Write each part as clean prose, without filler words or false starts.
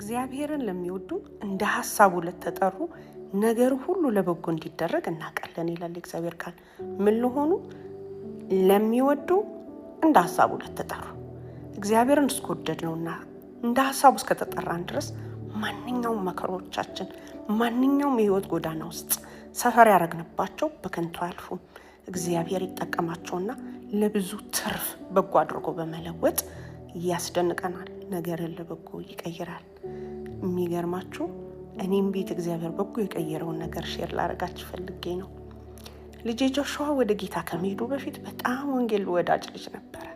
እግዚአብሔርን ለሚወዱ እንደ ሐሳቡ ለተጠሩ ነገር ሁሉ ለበጎ እንዲደረግ እናውቃለን ይላል እግዚአብሔር ቃል። ምን ለሆኑ ለሚወዱ እንደ ሐሳቡ ለተጠሩ እግዚአብሔርን እስከወደድነውና እንደ ሐሳቡ እስከተጠራን ድረስ ማንኛውም መከሮቻችን ማንኛውም የህይወት ጎዳና ውስጥ ሰፈር ያረግንባቸው በከንቱ አያልፉም። እግዚአብሔር ይጠቀማቸውና ለብዙ ትርፍ በጎ አድርጎ በመለወጥ ያስደንቀናል። ነገርን ለበጎ ይቀይራል። የሚገርማችሁ እኔም ቤት እግዚአብሔር በጎ የቀየረውን ነገር ሼር ላደርጋችሁ ፈልጌ ነው። ልጄ ጆሹዋ ወደ ጌታ ከመሄዱ በፊት በጣም ወንጌል ወዳጅ ልጅ ነበረ።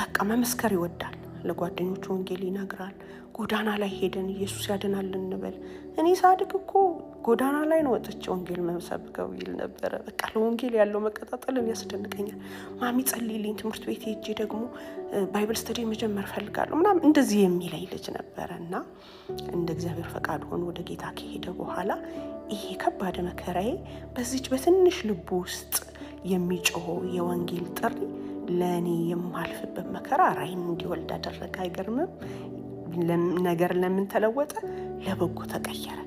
በቃ መመስከር ይወዳል። ለጓደኞቹ ወንጌል ይነግራል። ጎዳና ላይ ሄደን ኢየሱስ ያድናል እንበል። እኔ ሳድግ እኮ ጎዳና ላይ ነው ወጥቼ ወንጌል መሰብከው ይል ነበረ። በቃ ለወንጌል ያለው መቀጣጠልን ያስደንቀኛል። ማሚ ጸልይልኝ፣ ትምህርት ቤት ሄጄ ደግሞ ባይብል ስተዲ መጀመር ፈልጋለሁ ምናምን እንደዚህ የሚለኝ ልጅ ነበረና እንደ እግዚአብሔር ፈቃድ ሆኖ ወደ ጌታ ከሄደ በኋላ ይሄ ከባድ መከራዬ በዚች በትንሽ ልቡ ውስጥ የሚጮኸው የወንጌል ጥሪ ለኔ የማልፍበት መከራ ራይን እንዲወልድ አደረገ። አይገርምም? ነገር ለምን ተለወጠ? ለበጎ ተቀየረ።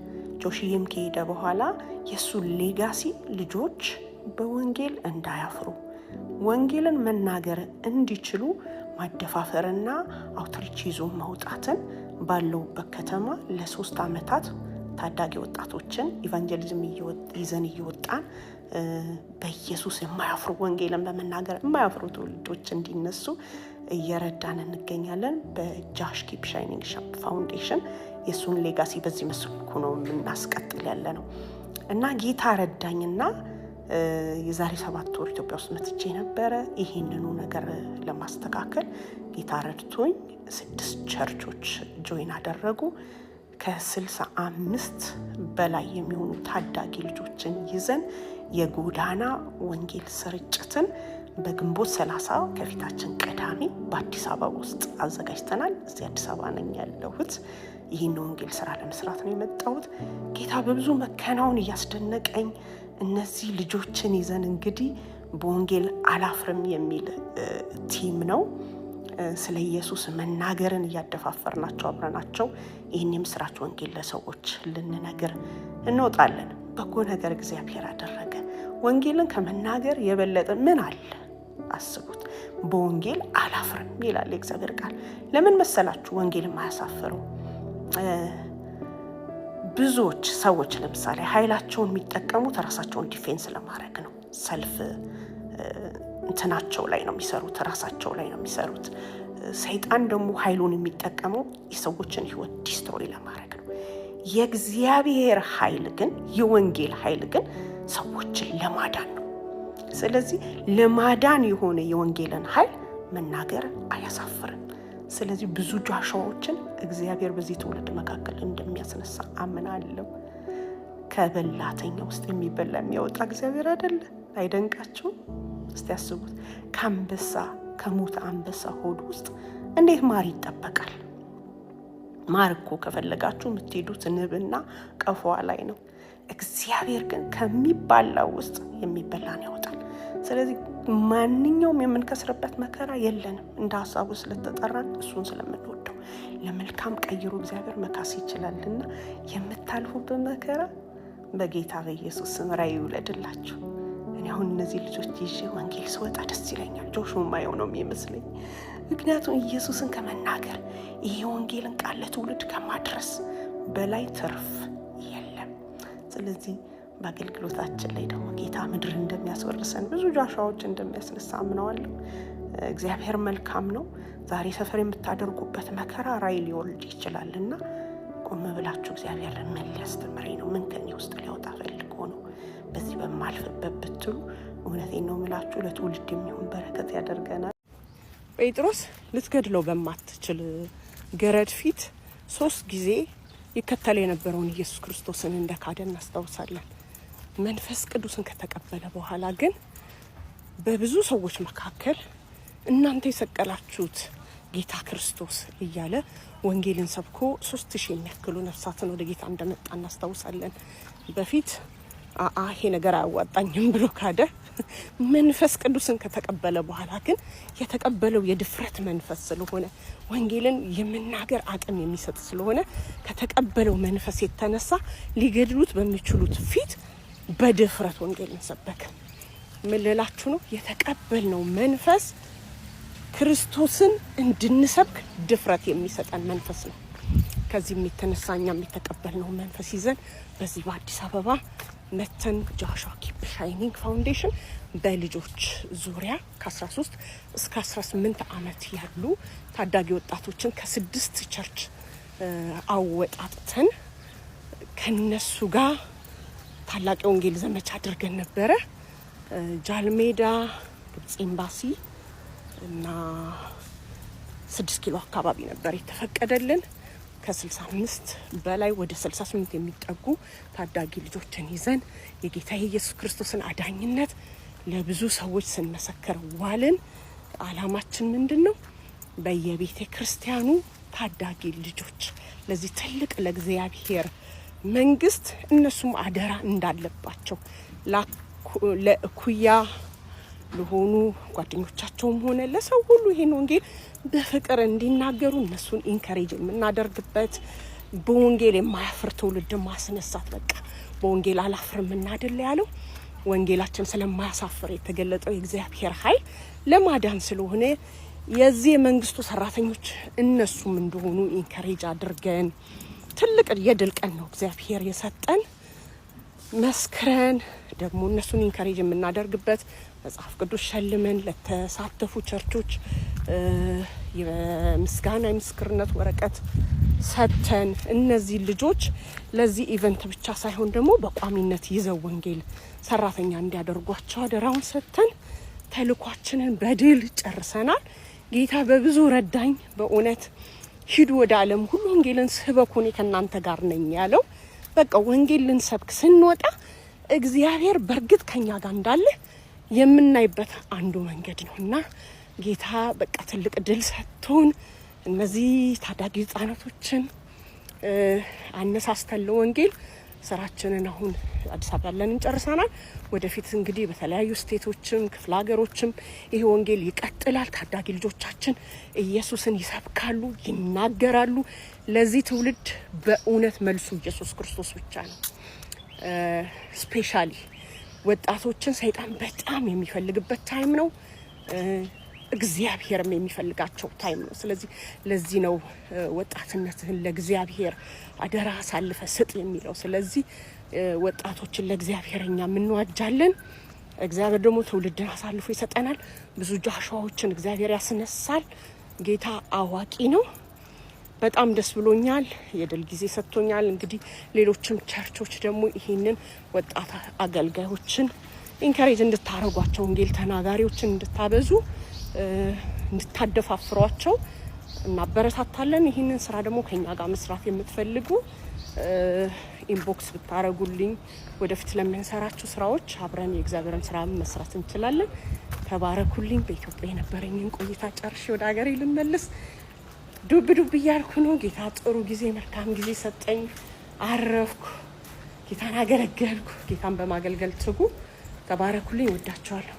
ጆሽዬም ከሄደ በኋላ የሱ ሌጋሲ ልጆች በወንጌል እንዳያፍሩ ወንጌልን መናገር እንዲችሉ ማደፋፈርና አውትሪች ይዞ መውጣትን ባለውበት ከተማ ለ3 ዓመታት ታዳጊ ወጣቶችን ኢቫንጀሊዝም ይዘን እየወጣን በኢየሱስ የማያፍሩ ወንጌልን በመናገር የማያፍሩ ትውልዶች እንዲነሱ እየረዳን እንገኛለን። በጃሽ ኪፕ ሻይኒንግ ፋውንዴሽን የሱን ሌጋሲ በዚህ መልኩ ነው የምናስቀጥል ያለ ነው እና ጌታ ረዳኝና የዛሬ 7 ወር ኢትዮጵያ ውስጥ መጥቼ ነበረ። ይሄንኑ ነገር ለማስተካከል ጌታ ረድቶኝ 6 ቸርቾች ጆይን አደረጉ። ከ65 በላይ የሚሆኑ ታዳጊ ልጆችን ይዘን የጎዳና ወንጌል ስርጭትን በግንቦት 30 ከፊታችን ቅዳሜ በአዲስ አበባ ውስጥ አዘጋጅተናል። እዚህ አዲስ አበባ ነኝ ያለሁት። ይህን ወንጌል ስራ ለመስራት ነው የመጣሁት። ጌታ በብዙ መከናውን እያስደነቀኝ እነዚህ ልጆችን ይዘን እንግዲህ በወንጌል አላፍርም የሚል ቲም ነው ስለ ኢየሱስ መናገርን እያደፋፈርናቸው አብረናቸው ይህን የምስራች ወንጌል ለሰዎች ልንነግር እንወጣለን። በጎ ነገር እግዚአብሔር አደረገ። ወንጌልን ከመናገር የበለጠ ምን አለ? አስቡት። በወንጌል አላፍርም ይላል የእግዚአብሔር ቃል። ለምን መሰላችሁ ወንጌልን ማያሳፍረው? ብዙዎች ሰዎች ለምሳሌ ኃይላቸውን የሚጠቀሙት ራሳቸውን ዲፌንስ ለማድረግ ነው። ሰልፍ እንትናቸው ላይ ነው የሚሰሩት፣ ራሳቸው ላይ ነው የሚሰሩት። ሰይጣን ደግሞ ኃይሉን የሚጠቀመው የሰዎችን ህይወት ዲስትሮይ ለማድረግ ነው። የእግዚአብሔር ኃይል ግን የወንጌል ኃይል ግን ሰዎችን ለማዳን ነው። ስለዚህ ለማዳን የሆነ የወንጌልን ኃይል መናገር አያሳፍርም። ስለዚህ ብዙ ጆሹዋዎችን እግዚአብሔር በዚህ ትውልድ መካከል እንደሚያስነሳ አምናለሁ። ከበላተኛ ውስጥ የሚበላ የሚያወጣ እግዚአብሔር አይደለ? አይደንቃችሁም? እስቲ አስቡት። ከአንበሳ ከሞተ አንበሳ ሆድ ውስጥ እንዴት ማር ይጠበቃል? ማር እኮ ከፈለጋችሁ የምትሄዱት ንብና ቀፏ ላይ ነው። እግዚአብሔር ግን ከሚባላው ውስጥ የሚበላን ያወጣል። ስለዚህ ማንኛውም የምንከስርበት መከራ የለንም። እንደ ሐሳቡ ስለተጠራን እሱን ስለምንወደው ለመልካም ቀይሮ እግዚአብሔር መካስ ይችላልና የምታልፉበት መከራ በጌታ በኢየሱስ ስም ራዕይ ይውለድላችሁ። እኔ አሁን እነዚህ ልጆች ይዤ ወንጌል ስወጣ ደስ ይለኛል። ጆሹዋ ማየው ነው የሚመስለኝ። ምክንያቱም ኢየሱስን ከመናገር ይሄ ወንጌልን ቃል ለትውልድ ከማድረስ በላይ ትርፍ የለም። ስለዚህ በአገልግሎታችን ላይ ደግሞ ጌታ ምድር እንደሚያስወርሰን ብዙ ጆሹዋዎች እንደሚያስነሳ አምነዋለሁ። እግዚአብሔር መልካም ነው። ዛሬ ሰፈር የምታደርጉበት መከራ ራዕይ ሊወልድ ይችላልና ቆም ብላችሁ እግዚአብሔር ምን ሊያስተምረኝ ነው? ምን ከኔ ውስጥ ሊያወጣ ፈልጎ ነው? በዚህ በማልፍበት ብትሉ እውነቴን ነው የምላችሁ ለትውልድ የሚሆን በረከት ያደርገናል። ጴጥሮስ ልትገድለው በማትችል ገረድ ፊት 3 ጊዜ ይከተል የነበረውን ኢየሱስ ክርስቶስን እንደካደ እናስታውሳለን። መንፈስ ቅዱስን ከተቀበለ በኋላ ግን በብዙ ሰዎች መካከል እናንተ የሰቀላችሁት ጌታ ክርስቶስ እያለ ወንጌልን ሰብኮ 3000 የሚያክሉ ነፍሳትን ወደ ጌታ እንደመጣ እናስታውሳለን። በፊት ይሄ ነገር አያዋጣኝም ብሎ ካደ መንፈስ ቅዱስን ከተቀበለ በኋላ ግን የተቀበለው የድፍረት መንፈስ ስለሆነ ወንጌልን የመናገር አቅም የሚሰጥ ስለሆነ ከተቀበለው መንፈስ የተነሳ ሊገድሉት በሚችሉት ፊት በድፍረት ወንጌልን ሰበከ። ምን ልላችሁ ነው? የተቀበልነው መንፈስ ክርስቶስን እንድንሰብክ ድፍረት የሚሰጠን መንፈስ ነው። ከዚህም የተነሳ እኛም የተቀበልነው መንፈስ ይዘን በዚህ በአዲስ አበባ መተን ጆሹዋ ኪፕ ሻይኒንግ ፋውንዴሽን በልጆች ዙሪያ ከ13 እስከ 18 ዓመት ያሉ ታዳጊ ወጣቶችን ከ6 ቸርች አወጣጥተን ከነሱ ጋር ታላቅ የወንጌል ዘመቻ አድርገን ነበረ። ጃልሜዳ፣ ግብጽ ኤምባሲ እና 6 ኪሎ አካባቢ ነበር የተፈቀደልን። ከ65 በላይ ወደ 68 የሚጠጉ ታዳጊ ልጆችን ይዘን የጌታ ኢየሱስ ክርስቶስን አዳኝነት ለብዙ ሰዎች ስንመሰክር ዋልን። አላማችን ምንድነው? በየቤተ ክርስቲያኑ ታዳጊ ልጆች ለዚህ ትልቅ ለእግዚአብሔር መንግስት እነሱም አደራ እንዳለባቸው ለእኩያ ለሆኑ ጓደኞቻቸውም ሆነ ለሰው ሁሉ ይሄን ወንጌል በፍቅር እንዲናገሩ እነሱን ኢንከሬጅ የምናደርግበት በወንጌል የማያፍር ትውልድ ማስነሳት። በቃ በወንጌል አላፍርም እናደለ ያለው ወንጌላችን ስለማያሳፍር የተገለጠው የእግዚአብሔር ኃይል ለማዳን ስለሆነ የዚህ የመንግስቱ ሰራተኞች እነሱም እንደሆኑ ኢንከሬጅ አድርገን ትልቅ የድል ቀን ነው እግዚአብሔር የሰጠን። መስክረን ደግሞ እነሱን ኢንከሬጅ የምናደርግበት መጽሐፍ ቅዱስ ሸልመን ለተሳተፉ ቸርቾች የምስጋና የምስክርነት ወረቀት ሰጥተን እነዚህ ልጆች ለዚህ ኢቨንት ብቻ ሳይሆን ደግሞ በቋሚነት ይዘው ወንጌል ሰራተኛ እንዲያደርጓቸው አደራውን ሰጥተን ተልኳችንን በድል ጨርሰናል። ጌታ በብዙ ረዳኝ። በእውነት ሂዱ ወደ ዓለም ሁሉ ወንጌልን ስበኩ እኔ ከእናንተ ጋር ነኝ ያለው በቃ ወንጌል ልንሰብክ ስንወጣ እግዚአብሔር በእርግጥ ከኛ ጋር እንዳለ የምናይበት አንዱ መንገድ ነውና ጌታ በቃ ትልቅ ድል ሰጥቶን እነዚህ ታዳጊ ህጻናቶችን አነሳስተን ለወንጌል ስራችንን አሁን አዲስ አበባ ያለንን ጨርሰናል። ወደፊት እንግዲህ በተለያዩ ስቴቶችም ክፍለ ሀገሮችም ይሄ ወንጌል ይቀጥላል። ታዳጊ ልጆቻችን ኢየሱስን ይሰብካሉ፣ ይናገራሉ። ለዚህ ትውልድ በእውነት መልሱ ኢየሱስ ክርስቶስ ብቻ ነው። ስፔሻሊ ወጣቶችን ሰይጣን በጣም የሚፈልግበት ታይም ነው። እግዚአብሔርም የሚፈልጋቸው ታይም ነው። ስለዚህ ለዚህ ነው ወጣትነትህን ለእግዚአብሔር አደራ አሳልፈ ስጥ የሚለው። ስለዚህ ወጣቶችን ለእግዚአብሔር እኛ እንዋጃለን። እግዚአብሔር ደግሞ ትውልድን አሳልፎ ይሰጠናል። ብዙ ጆሹዋዎችን እግዚአብሔር ያስነሳል። ጌታ አዋቂ ነው። በጣም ደስ ብሎኛል። የድል ጊዜ ሰጥቶኛል። እንግዲህ ሌሎችም ቸርቾች ደግሞ ይሄንን ወጣት አገልጋዮችን ኢንከሬጅ እንድታረጓቸው፣ ወንጌል ተናጋሪዎችን እንድታበዙ፣ እንድታደፋፍሯቸው እናበረታታለን። ይህንን ስራ ደግሞ ከኛ ጋር መስራት የምትፈልጉ ኢንቦክስ ብታረጉልኝ ወደፊት ለምንሰራቸው ስራዎች አብረን የእግዚአብሔርን ስራ መስራት እንችላለን። ተባረኩልኝ። በኢትዮጵያ የነበረኝን ቆይታ ጨርሼ ወደ ሀገሬ ልመለስ ዱብ እያልኩ ነው። ጌታ ጥሩ ጊዜ መልካም ጊዜ ሰጠኝ። አረፍኩ። ጌታን አገለገልኩ። ጌታን በማገልገል ትጉ። ተባረኩልኝ። ወዳችኋለሁ።